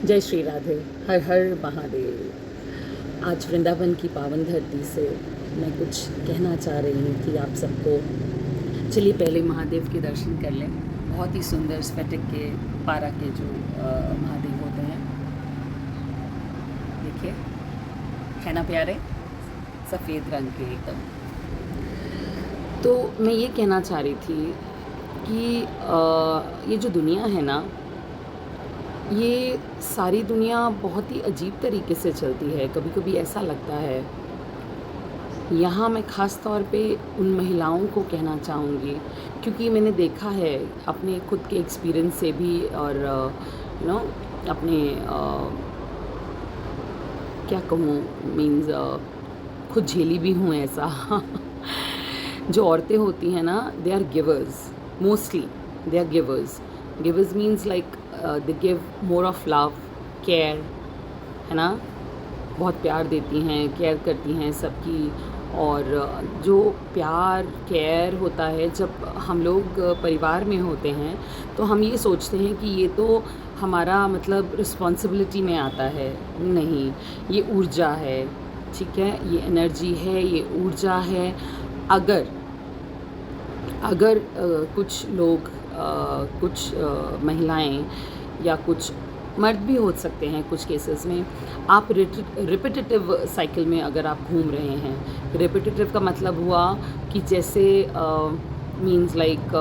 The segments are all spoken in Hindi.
जय श्री राधे। हर हर महादेव। आज वृंदावन की पावन धरती से मैं कुछ कहना चाह रही हूँ कि आप सबको। चलिए पहले महादेव के दर्शन कर लें। बहुत ही सुंदर स्फटिक के पारा के जो महादेव होते हैं, देखिए है ना प्यारे, सफ़ेद रंग के एकदम। तो मैं ये कहना चाह रही थी कि ये जो दुनिया है ना, ये सारी दुनिया बहुत ही अजीब तरीके से चलती है। कभी कभी ऐसा लगता है, यहाँ मैं ख़ास तौर पे उन महिलाओं को कहना चाहूँगी, क्योंकि मैंने देखा है अपने खुद के एक्सपीरियंस से भी, और अपने क्या कहूँ, मीन्स खुद झेली भी हूँ ऐसा। जो औरतें होती हैं ना, they are givers, mostly they are givers. Givers means like they give more of love, care, है ना, बहुत प्यार देती हैं, केयर करती हैं सबकी। और जो प्यार केयर होता है, जब हम लोग परिवार में होते हैं तो हम ये सोचते हैं कि ये तो हमारा मतलब रिस्पॉन्सिबिलिटी में आता है। नहीं, ये ऊर्जा है, ठीक है, ये एनर्जी है, ये ऊर्जा है। अगर अगर कुछ लोग, कुछ महिलाएं या कुछ मर्द भी हो सकते हैं कुछ केसेस में, आप रिपीटेटिव साइकिल में अगर आप घूम रहे हैं। रिपीटेटिव का मतलब हुआ कि जैसे मीन्स लाइक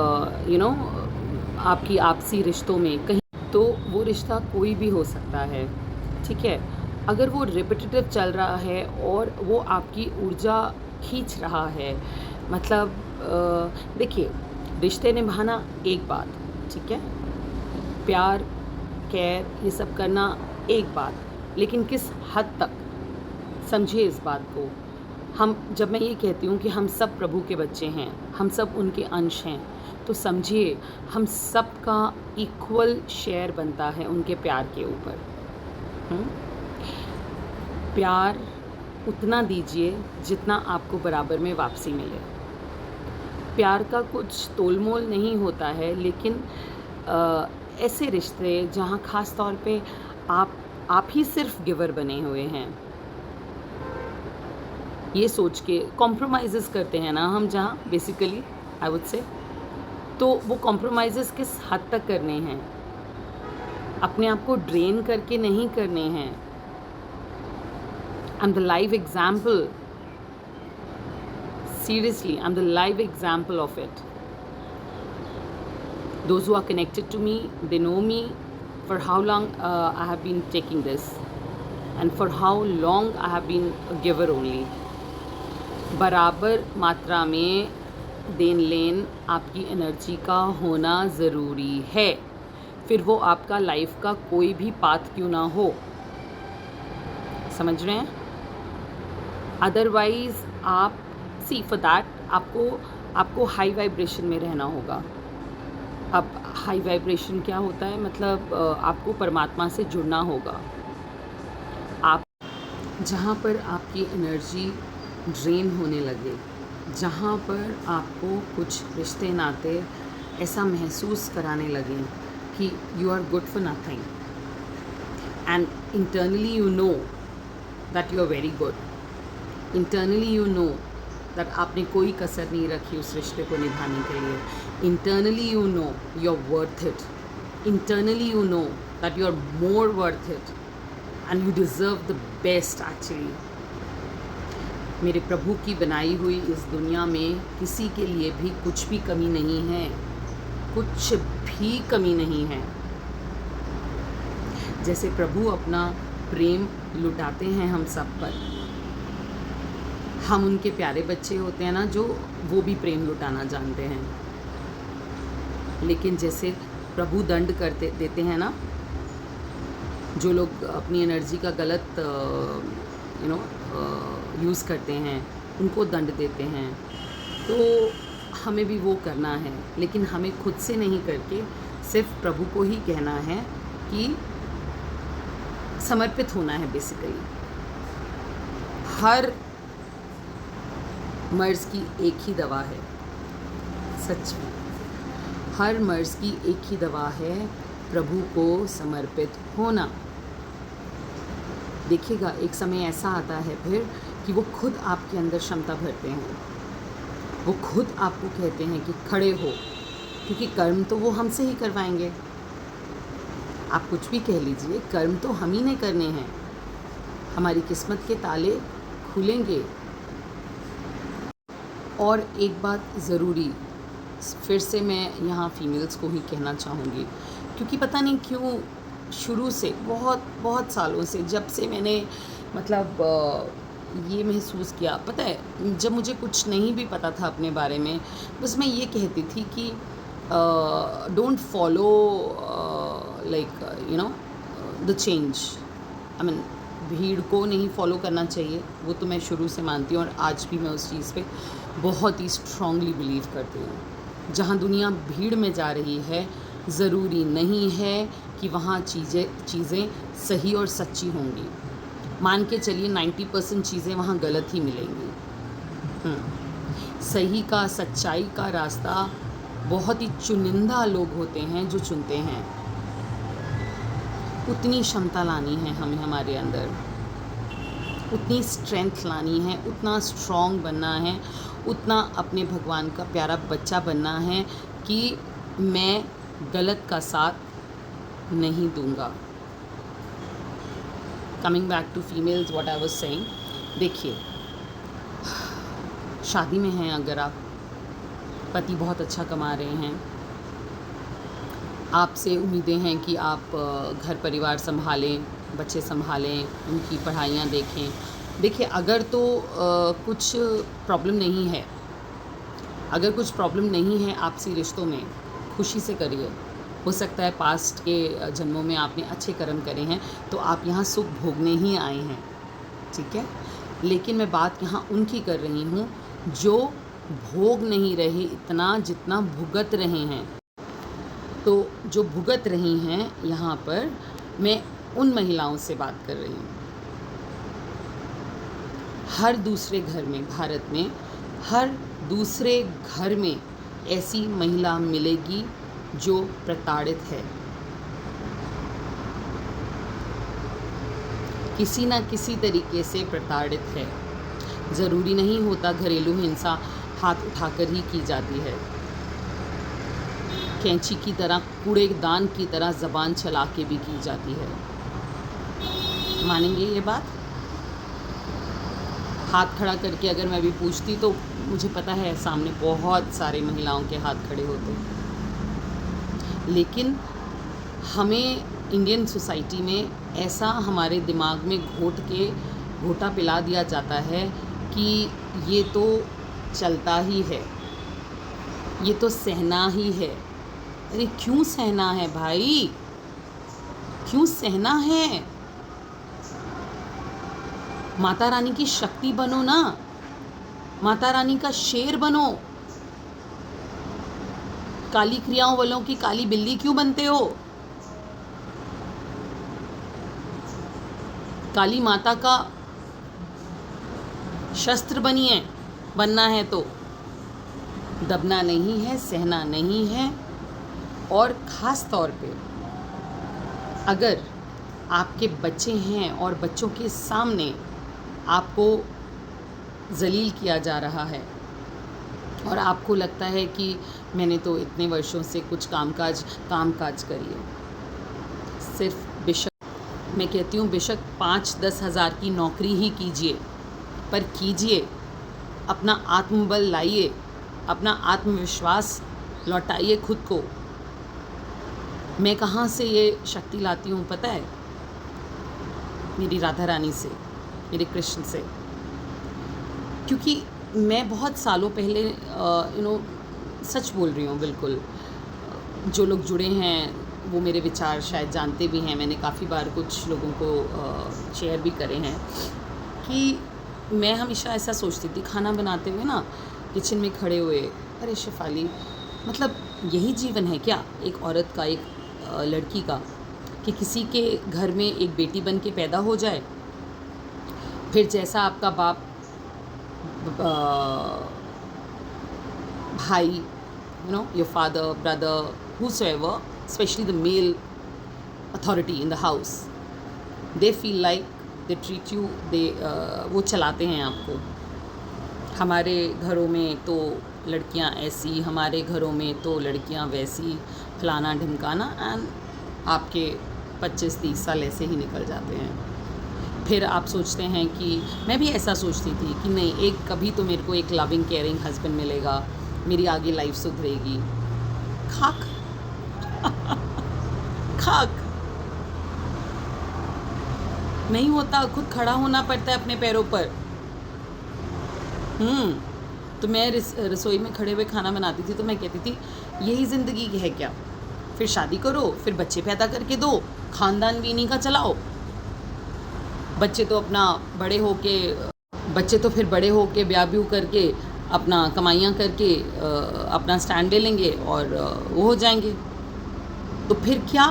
आपकी आपसी रिश्तों में कहीं, तो वो रिश्ता कोई भी हो सकता है, ठीक है। अगर वो रिपीटेटिव चल रहा है और वो आपकी ऊर्जा खींच रहा है, मतलब देखिए, रिश्ते निभाना एक बात, ठीक है, प्यार केयर ये सब करना एक बात, लेकिन किस हद तक, समझिए इस बात को। हम, जब मैं ये कहती हूँ कि हम सब प्रभु के बच्चे हैं, हम सब उनके अंश हैं, तो समझिए हम सब का इक्वल शेयर बनता है उनके प्यार के ऊपर। प्यार उतना दीजिए जितना आपको बराबर में वापसी मिले। प्यार का कुछ तोलमोल नहीं होता है, लेकिन ऐसे रिश्ते जहाँ ख़ास तौर पे आप ही सिर्फ गिवर बने हुए हैं, ये सोच के कॉम्प्रोमाइज़ेस करते हैं ना हम, जहाँ बेसिकली आई वुड से, तो वो कॉम्प्रोमाइज़ेस किस हद तक करने हैं, अपने आप को ड्रेन करके नहीं करने हैं। I am the live example, seriously, I'm the live example of it. Those who are connected to me, they know me for how long I have been taking this, and for how long I have been a giver only. बराबर मात्रा में देन लेन आपकी एनर्जी का होना ज़रूरी है, फिर वो आपका लाइफ का कोई भी पाथ क्यों ना हो, समझ रहे हैं। अदरवाइज़ आप सी, फॉर दैट आपको हाई वाइब्रेशन में रहना होगा। अब हाई वाइब्रेशन क्या होता है, मतलब आपको परमात्मा से जुड़ना होगा। आप जहाँ पर आपकी एनर्जी ड्रेन होने लगे, जहाँ पर आपको कुछ रिश्ते नाते ऐसा महसूस कराने लगे कि you are good for nothing, and internally you know that you are very good, internally you know that आपने कोई कसर नहीं रखी उस रिश्ते को निभाने के लिए। Internally you know you are worth it, internally you know that you are more worth it, and you deserve the best actually. मेरे प्रभु की बनाई हुई इस दुनिया में किसी के लिए भी कुछ भी कमी नहीं है, कुछ भी कमी नहीं है। जैसे प्रभु अपना प्रेम लुटाते हैं हम सब पर, हम उनके प्यारे बच्चे होते हैं ना, जो वो भी प्रेम लुटाना जानते हैं। लेकिन जैसे प्रभु दंड करते देते हैं ना, जो लोग अपनी एनर्जी का गलत यूज़ करते हैं, उनको दंड देते हैं, तो हमें भी वो करना है, लेकिन हमें खुद से नहीं करके सिर्फ प्रभु को ही कहना है कि समर्पित होना है। बेसिकली हर मर्ज़ की एक ही दवा है, सच में हर मर्ज़ की एक ही दवा है, प्रभु को समर्पित होना। देखिएगा एक समय ऐसा आता है फिर कि वो खुद आपके अंदर क्षमता भरते हैं, वो खुद आपको कहते हैं कि खड़े हो, क्योंकि कर्म तो वो हमसे ही करवाएंगे। आप कुछ भी कह लीजिए, कर्म तो हम ही ने करने हैं, हमारी किस्मत के ताले खुलेंगे। और एक बात ज़रूरी फिर से मैं यहाँ फीमेल्स को ही कहना चाहूँगी, क्योंकि पता नहीं क्यों शुरू से बहुत बहुत सालों से, जब से मैंने मतलब ये महसूस किया, पता है जब मुझे कुछ नहीं भी पता था अपने बारे में, बस मैं ये कहती थी कि don't follow like you know the change. I mean भीड़ को नहीं फॉलो करना चाहिए, वो तो मैं शुरू से मानती हूँ और आज भी मैं उस चीज़ पे बहुत ही स्ट्रांगली बिलीव करती हूँ। जहाँ दुनिया भीड़ में जा रही है, ज़रूरी नहीं है कि वहाँ चीज़ें सही और सच्ची होंगी। मान के चलिए 90% चीज़ें वहाँ गलत ही मिलेंगी। सही का, सच्चाई का रास्ता बहुत ही चुनिंदा लोग होते हैं जो चुनते हैं। उतनी क्षमता लानी है हमें हमारे अंदर, उतनी स्ट्रेंथ लानी है, उतना स्ट्रॉन्ग बनना है, उतना अपने भगवान का प्यारा बच्चा बनना है कि मैं गलत का साथ नहीं दूंगा। Coming back to females, what I was saying, देखिए शादी में हैं अगर आप, पति बहुत अच्छा कमा रहे हैं, आपसे उम्मीदें हैं कि आप घर परिवार संभालें, बच्चे संभालें, उनकी पढ़ाइयाँ देखें। देखिए अगर तो कुछ प्रॉब्लम नहीं है, अगर कुछ प्रॉब्लम नहीं है आपसी रिश्तों में, खुशी से करिए। हो सकता है पास्ट के जन्मों में आपने अच्छे कर्म करे हैं तो आप यहाँ सुख भोगने ही आए हैं, ठीक है। लेकिन मैं बात यहाँ उनकी कर रही हूँ जो भोग नहीं रहे इतना जितना भुगत रहे हैं। तो जो भुगत रही हैं यहाँ पर, मैं उन महिलाओं से बात कर रही हूँ। हर दूसरे घर में, भारत में हर दूसरे घर में ऐसी महिला मिलेगी जो प्रताड़ित है, किसी ना किसी तरीके से प्रताड़ित है। ज़रूरी नहीं होता घरेलू हिंसा हाथ उठाकर ही की जाती है, कैंची की तरह, कूड़ेदान की तरह ज़बान चला के भी की जाती है। मानेंगे ये बात? हाथ खड़ा करके अगर मैं भी पूछती तो मुझे पता है सामने बहुत सारे महिलाओं के हाथ खड़े होते, लेकिन हमें इंडियन सोसाइटी में ऐसा हमारे दिमाग में घोटा पिला दिया जाता है कि ये तो चलता ही है, ये तो सहना ही है। अरे क्यों सहना है भाई, क्यों सहना है? माता रानी की शक्ति बनो ना, माता रानी का शेर बनो। काली क्रियाओं वालों की काली बिल्ली क्यों बनते हो? काली माता का शस्त्र बनिए, बनना है तो। दबना नहीं है, सहना नहीं है। और ख़ास तौर पे अगर आपके बच्चे हैं और बच्चों के सामने आपको जलील किया जा रहा है और आपको लगता है कि मैंने तो इतने वर्षों से कुछ कामकाज करिए, सिर्फ बेशक, मैं कहती हूँ बेशक 5-10 हज़ार की नौकरी ही कीजिए, पर कीजिए, अपना आत्मबल लाइए, अपना आत्मविश्वास लौटाइए खुद को। मैं कहाँ से ये शक्ति लाती हूँ पता है? मेरी राधा रानी से, मेरे कृष्ण से। क्योंकि मैं बहुत सालों पहले सच बोल रही हूँ बिल्कुल, जो लोग जुड़े हैं वो मेरे विचार शायद जानते भी हैं, मैंने काफ़ी बार कुछ लोगों को शेयर भी करे हैं कि मैं हमेशा ऐसा सोचती थी खाना बनाते हुए ना, किचन में खड़े हुए, अरे शेफाली, मतलब यही जीवन है क्या एक औरत का, एक लड़की का, कि किसी के घर में एक बेटी बन के पैदा हो जाए, फिर जैसा आपका बाप, भाई, your father, brother, whosoever, especially the male authority in the house, they feel like they treat you, वो चलाते हैं आपको। हमारे घरों में तो लड़कियां ऐसी, हमारे घरों में तो लड़कियां वैसी, फलाना ढिमकाना, एंड आपके 25-30 साल ऐसे ही निकल जाते हैं। फिर आप सोचते हैं कि मैं भी ऐसा सोचती थी कि नहीं, एक कभी तो मेरे को एक लविंग केयरिंग हस्बैंड मिलेगा, मेरी आगे लाइफ सुधरेगी। खाक खाक नहीं होता, खुद खड़ा होना पड़ता है अपने पैरों पर। तो मैं रसोई में खड़े हुए खाना बनाती थी तो मैं कहती थी यही ज़िंदगी है क्या? फिर शादी करो, फिर बच्चे पैदा करके दो, ख़ानदान भी इन्हीं का चलाओ। बच्चे तो फिर बड़े होके ब्याह ब्यू करके अपना कमाइयाँ करके अपना स्टैंड ले लेंगे और वो हो जाएंगे। तो फिर क्या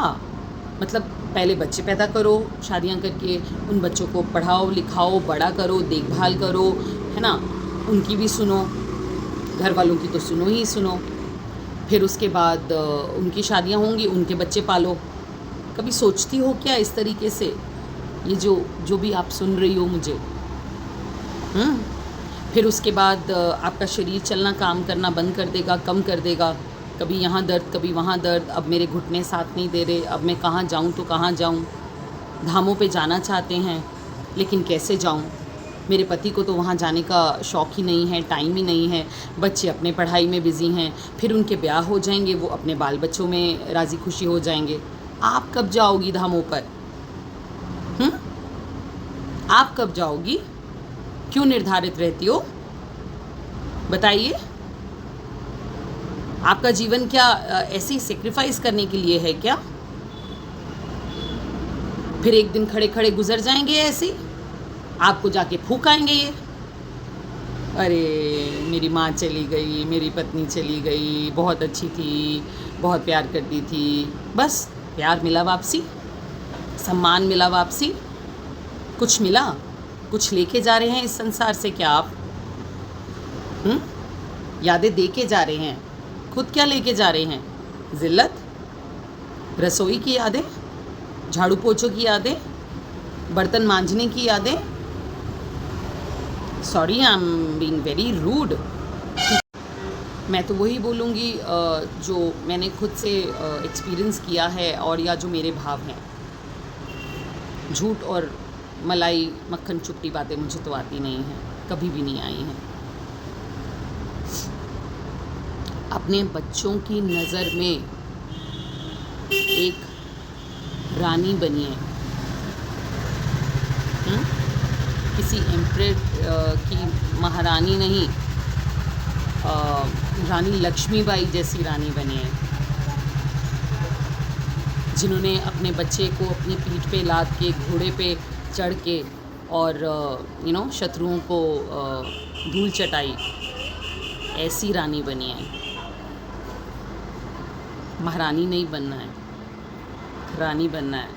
मतलब, पहले बच्चे पैदा करो शादियाँ करके, उन बच्चों को पढ़ाओ लिखाओ, बड़ा करो, देखभाल करो, है ना, उनकी भी सुनो, घर वालों की तो सुनो ही सुनो। फिर उसके बाद उनकी शादियाँ होंगी, उनके बच्चे पालो। कभी सोचती हो क्या इस तरीके से? ये जो भी आप सुन रही हो मुझे, फिर उसके बाद आपका शरीर चलना, काम करना बंद कर देगा, कम कर देगा। कभी यहाँ दर्द, कभी वहाँ दर्द, अब मेरे घुटने साथ नहीं दे रहे, अब मैं कहाँ जाऊँ तो कहाँ जाऊँ। धामों पे जाना चाहते हैं लेकिन कैसे जाऊँ? मेरे पति को तो वहाँ जाने का शौक़ ही नहीं है, टाइम ही नहीं है, बच्चे अपने पढ़ाई में बिज़ी हैं, फिर उनके ब्याह हो जाएंगे, वो अपने बाल बच्चों में राज़ी खुशी हो जाएंगे। आप कब जाओगी धामों पर? आप कब जाओगी? क्यों निर्धारित रहती हो? बताइए। आपका जीवन क्या ऐसे ही सेक्रीफाइस करने के लिए है क्या? फिर एक दिन खड़े खड़े गुजर जाएंगे ऐसे, आपको जाके फूंक आएंगे ये, अरे मेरी माँ चली गई, मेरी पत्नी चली गई, बहुत अच्छी थी, बहुत प्यार करती थी। बस प्यार मिला वापसी, सम्मान मिला वापसी, कुछ मिला? कुछ लेके जा रहे हैं इस संसार से क्या आप? यादें दे के जा रहे हैं, खुद क्या लेके जा रहे हैं? ज़िल्लत, रसोई की यादें, झाड़ू पोछों की यादें, बर्तन मांजने की यादें। Sorry, I am being very rude. मैं तो वही बोलूँगी जो मैंने खुद से एक्सपीरियंस किया है, और या जो मेरे भाव हैं। झूठ और मलाई मक्खन चुपटी बातें मुझे तो आती नहीं हैं, कभी भी नहीं आई हैं। अपने बच्चों की नज़र में एक रानी बनिए, किसी एम्परर की महारानी नहीं, रानी लक्ष्मीबाई जैसी रानी बनिए, जिन्होंने अपने बच्चे को अपनी पीठ पे लाद के, घोड़े पे चढ़ के और शत्रुओं को धूल चटाई। ऐसी रानी बनिए। महारानी नहीं बनना है, रानी बनना है,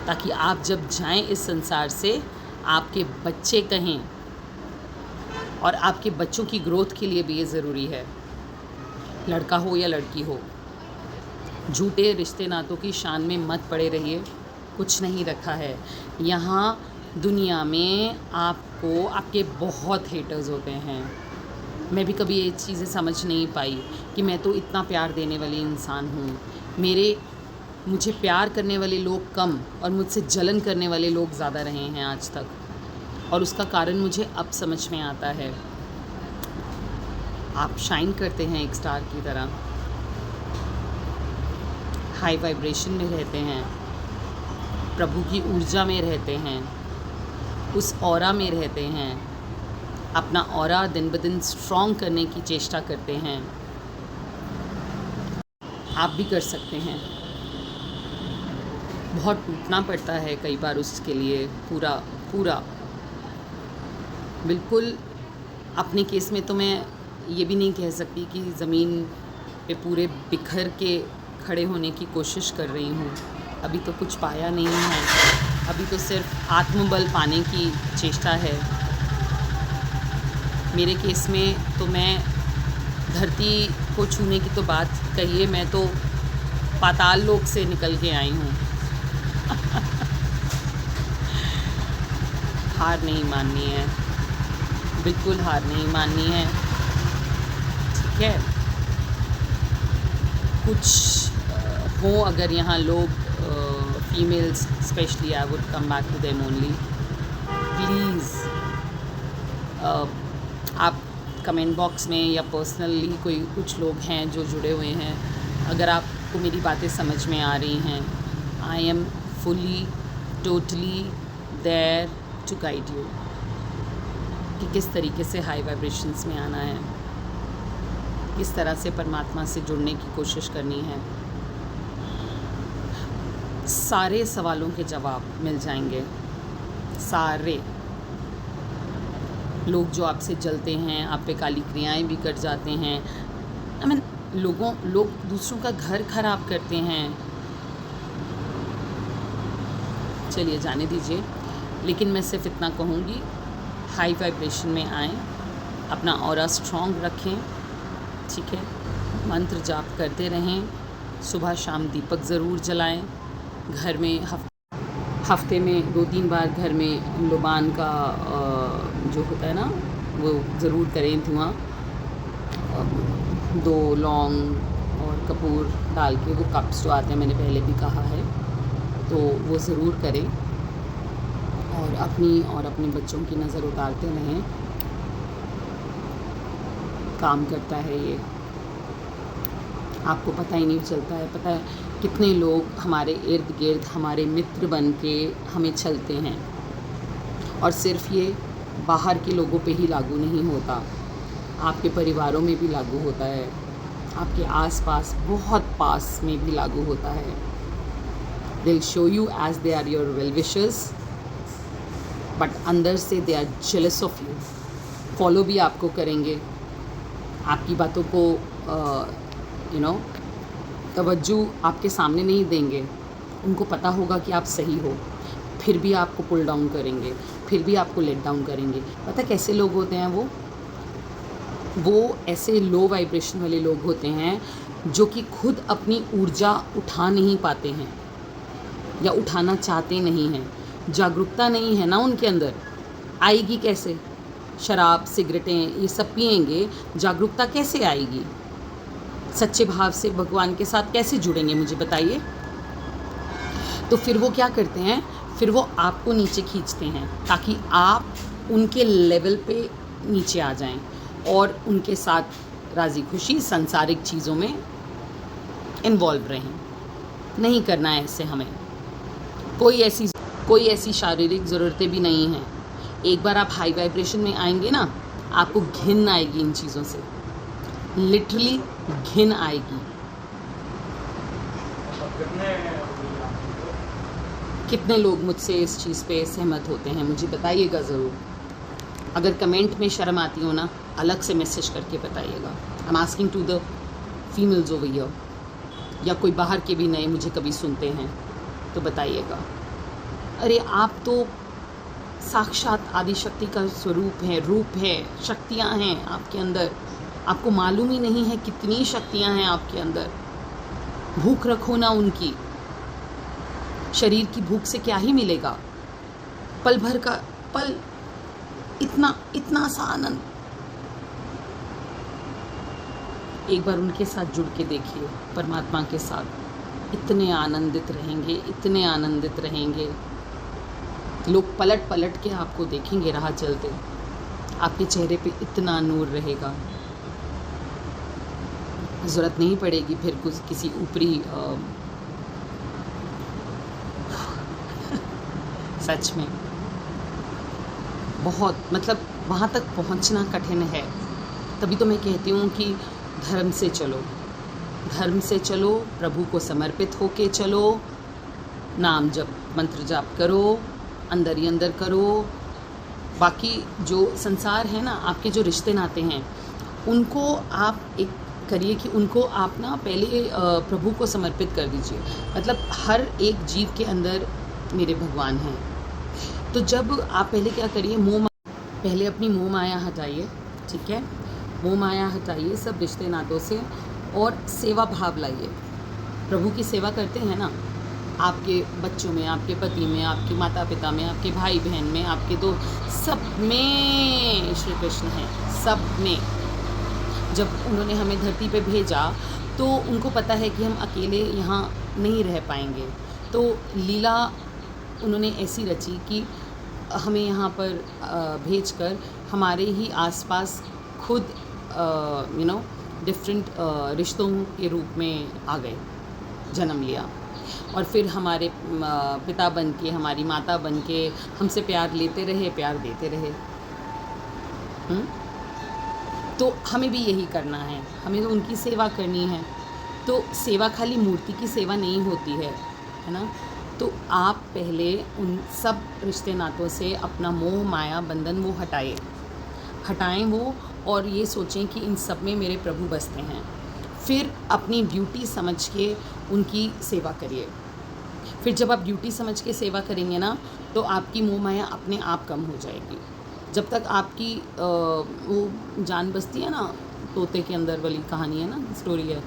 ताकि आप जब जाएं इस संसार से, आपके बच्चे कहें। और आपके बच्चों की ग्रोथ के लिए भी ये ज़रूरी है, लड़का हो या लड़की हो। झूठे रिश्ते नातों की शान में मत पड़े रहिए, कुछ नहीं रखा है यहाँ दुनिया में। आपको आपके बहुत हेटर्स होते हैं। मैं भी कभी ये चीज़ें समझ नहीं पाई कि मैं तो इतना प्यार देने वाली इंसान हूँ, मुझे प्यार करने वाले लोग कम और मुझसे जलन करने वाले लोग ज़्यादा रहे हैं आज तक। और उसका कारण मुझे अब समझ में आता है। आप शाइन करते हैं एक स्टार की तरह, हाई वाइब्रेशन में रहते हैं, प्रभु की ऊर्जा में रहते हैं, उस ऑरा में रहते हैं, अपना ऑरा दिन ब दिन स्ट्रॉन्ग करने की चेष्टा करते हैं। आप भी कर सकते हैं। बहुत टूटना पड़ता है कई बार उसके लिए, पूरा बिल्कुल। अपने केस में तो मैं ये भी नहीं कह सकती कि ज़मीन पे पूरे बिखर के खड़े होने की कोशिश कर रही हूँ। अभी तो कुछ पाया नहीं है, अभी तो सिर्फ आत्मबल पाने की चेष्टा है। मेरे केस में तो मैं धरती को छूने की तो बात कहिए, मैं तो पाताल लोक से निकल के आई हूँ। हार नहीं माननी है, बिल्कुल हार नहीं माननी है, ठीक है। कुछ हो अगर यहाँ लोग females specially, I would come back to them only. Please आप कमेंट बॉक्स में या पर्सनली कोई कुछ लोग हैं जो जुड़े हुए हैं, अगर आपको मेरी बातें समझ में आ रही हैं, I am fully totally there to guide you कि किस तरीके से हाई वाइब्रेशंस में आना है, किस तरह से परमात्मा से जुड़ने की कोशिश करनी है। सारे सवालों के जवाब मिल जाएंगे। सारे लोग जो आपसे जलते हैं, आप पे काली क्रियाएं भी कर जाते हैं, आई मीन लोग दूसरों का घर खराब करते हैं, चलिए जाने दीजिए। लेकिन मैं सिर्फ इतना कहूँगी, हाई वाइब्रेशन में आएँ, अपना ऑरा स्ट्रॉन्ग रखें, ठीक है। मंत्र जाप करते रहें, सुबह शाम दीपक ज़रूर जलाएं, घर में हफ्ते में 2-3 बार घर में लोबान का जो होता है ना वो ज़रूर करें, धुआं 2 लौंग और कपूर डाल के, वो कप्स जो आते हैं मैंने पहले भी कहा है, तो वो ज़रूर करें। और अपनी और अपने बच्चों की नज़र उतारते रहें, काम करता है ये, आपको पता ही नहीं चलता है। पता है कितने लोग हमारे इर्द गिर्द हमारे मित्र बन के हमें छलते हैं, और सिर्फ ये बाहर के लोगों पे ही लागू नहीं होता, आपके परिवारों में भी लागू होता है, आपके आसपास बहुत पास में भी लागू होता है। They will show you as they are your well wishers, but अंदर से they are jealous of you. Follow भी आपको करेंगे, आपकी बातों को तवज्जो आपके सामने नहीं देंगे, उनको पता होगा कि आप सही हो, फिर भी आपको पुल डाउन करेंगे, फिर भी आपको लेट डाउन करेंगे। पता कैसे लोग होते हैं वो ऐसे लो वाइब्रेशन वाले लोग होते हैं जो कि खुद अपनी ऊर्जा उठा नहीं पाते हैं या उठाना चाहते नहीं हैं। जागरूकता नहीं है ना उनके अंदर, आएगी कैसे? शराब सिगरेटें ये सब पिएंगे, जागरूकता कैसे आएगी? सच्चे भाव से भगवान के साथ कैसे जुड़ेंगे, मुझे बताइए। तो फिर वो क्या करते हैं, फिर वो आपको नीचे खींचते हैं ताकि आप उनके लेवल पे नीचे आ जाएं और उनके साथ राज़ी खुशी सांसारिक चीज़ों में इन्वॉल्व रहें। नहीं करना है ऐसे हमें। कोई ऐसी शारीरिक ज़रूरतें भी नहीं हैं। एक बार आप हाई वाइब्रेशन में आएंगे ना, आपको घिन आएगी इन चीज़ों से, लिटरली घिन आएगी। कितने लोग मुझसे इस चीज़ पे सहमत होते हैं, मुझे बताइएगा ज़रूर। अगर कमेंट में शर्म आती हो ना, अलग से मैसेज करके बताइएगा। I am asking to the females over here, या कोई बाहर के भी नए मुझे कभी सुनते हैं तो बताइएगा। अरे आप तो साक्षात आदिशक्ति का स्वरूप है, रूप है, शक्तियाँ हैं आपके अंदर, आपको मालूम ही नहीं है कितनी शक्तियाँ हैं आपके अंदर। भूख रखो ना उनकी, शरीर की भूख से क्या ही मिलेगा, पल भर का पल, इतना सा आनंद। एक बार उनके साथ जुड़ के देखिए, परमात्मा के साथ, इतने आनंदित रहेंगे, इतने आनंदित रहेंगे। लोग पलट पलट के आपको देखेंगे राह चलते, आपके चेहरे पे इतना नूर रहेगा, ज़रूरत नहीं पड़ेगी फिर कुछ किसी ऊपरी सच में बहुत, मतलब वहाँ तक पहुँचना कठिन है। तभी तो मैं कहती हूँ कि धर्म से चलो, प्रभु को समर्पित होके चलो, नाम जप मंत्र जाप करो, अंदर ही अंदर करो। बाकी जो संसार है ना, आपके जो रिश्ते नाते हैं, उनको आप एक करिए कि उनको आप ना पहले प्रभु को समर्पित कर दीजिए। मतलब हर एक जीव के अंदर मेरे भगवान हैं। तो जब आप पहले क्या करिए, पहले अपनी मोह माया हटाइए, ठीक है, मोह माया हटाइए सब रिश्ते नातों से, और सेवा भाव लाइए। प्रभु की सेवा करते हैं ना, आपके बच्चों में, आपके पति में, आपके माता पिता में, आपके भाई बहन में, आपके दोस्त, सब में श्री कृष्ण हैं, सब में। जब उन्होंने हमें धरती पे भेजा तो उनको पता है कि हम अकेले यहाँ नहीं रह पाएंगे, तो लीला उन्होंने ऐसी रची कि हमें यहाँ पर भेजकर हमारे ही आसपास खुद डिफरेंट रिश्तों के रूप में आ गए, जन्म लिया, और फिर हमारे पिता बन के, हमारी माता बन के हमसे प्यार लेते रहे, प्यार देते रहे। तो हमें भी यही करना है, हमें तो उनकी सेवा करनी है। तो सेवा खाली मूर्ति की सेवा नहीं होती है ना। तो आप पहले उन सब रिश्ते नातों से अपना मोह माया बंधन वो हटाएं वो, और ये सोचें कि इन सब में मेरे प्रभु बसते हैं। फिर अपनी ड्यूटी समझ के उनकी सेवा करिए। फिर जब आप ड्यूटी समझ के सेवा करेंगे ना, तो आपकी मोह माया अपने आप कम हो जाएगी। जब तक आपकी वो जान बसती है ना, तोते के अंदर वाली कहानी है ना, स्टोरी है,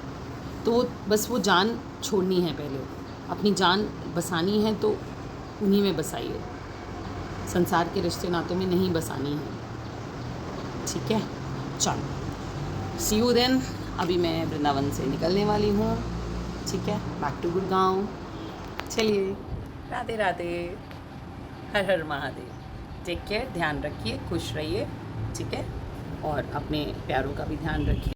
तो बस वो जान छोड़नी है, पहले अपनी जान बसानी है तो उन्हीं में बसाइए, संसार के रिश्ते नातों में नहीं बसानी है। ठीक है, चलो सी यू देन। अभी मैं वृंदावन से निकलने वाली हूँ। ठीक है, बैक टू गुड़गांव। चलिए, राधे राधे, हर हर महादेव। टेक केयर, ध्यान रखिए, खुश रहिए। ठीक है, और अपने प्यारों का भी ध्यान रखिए।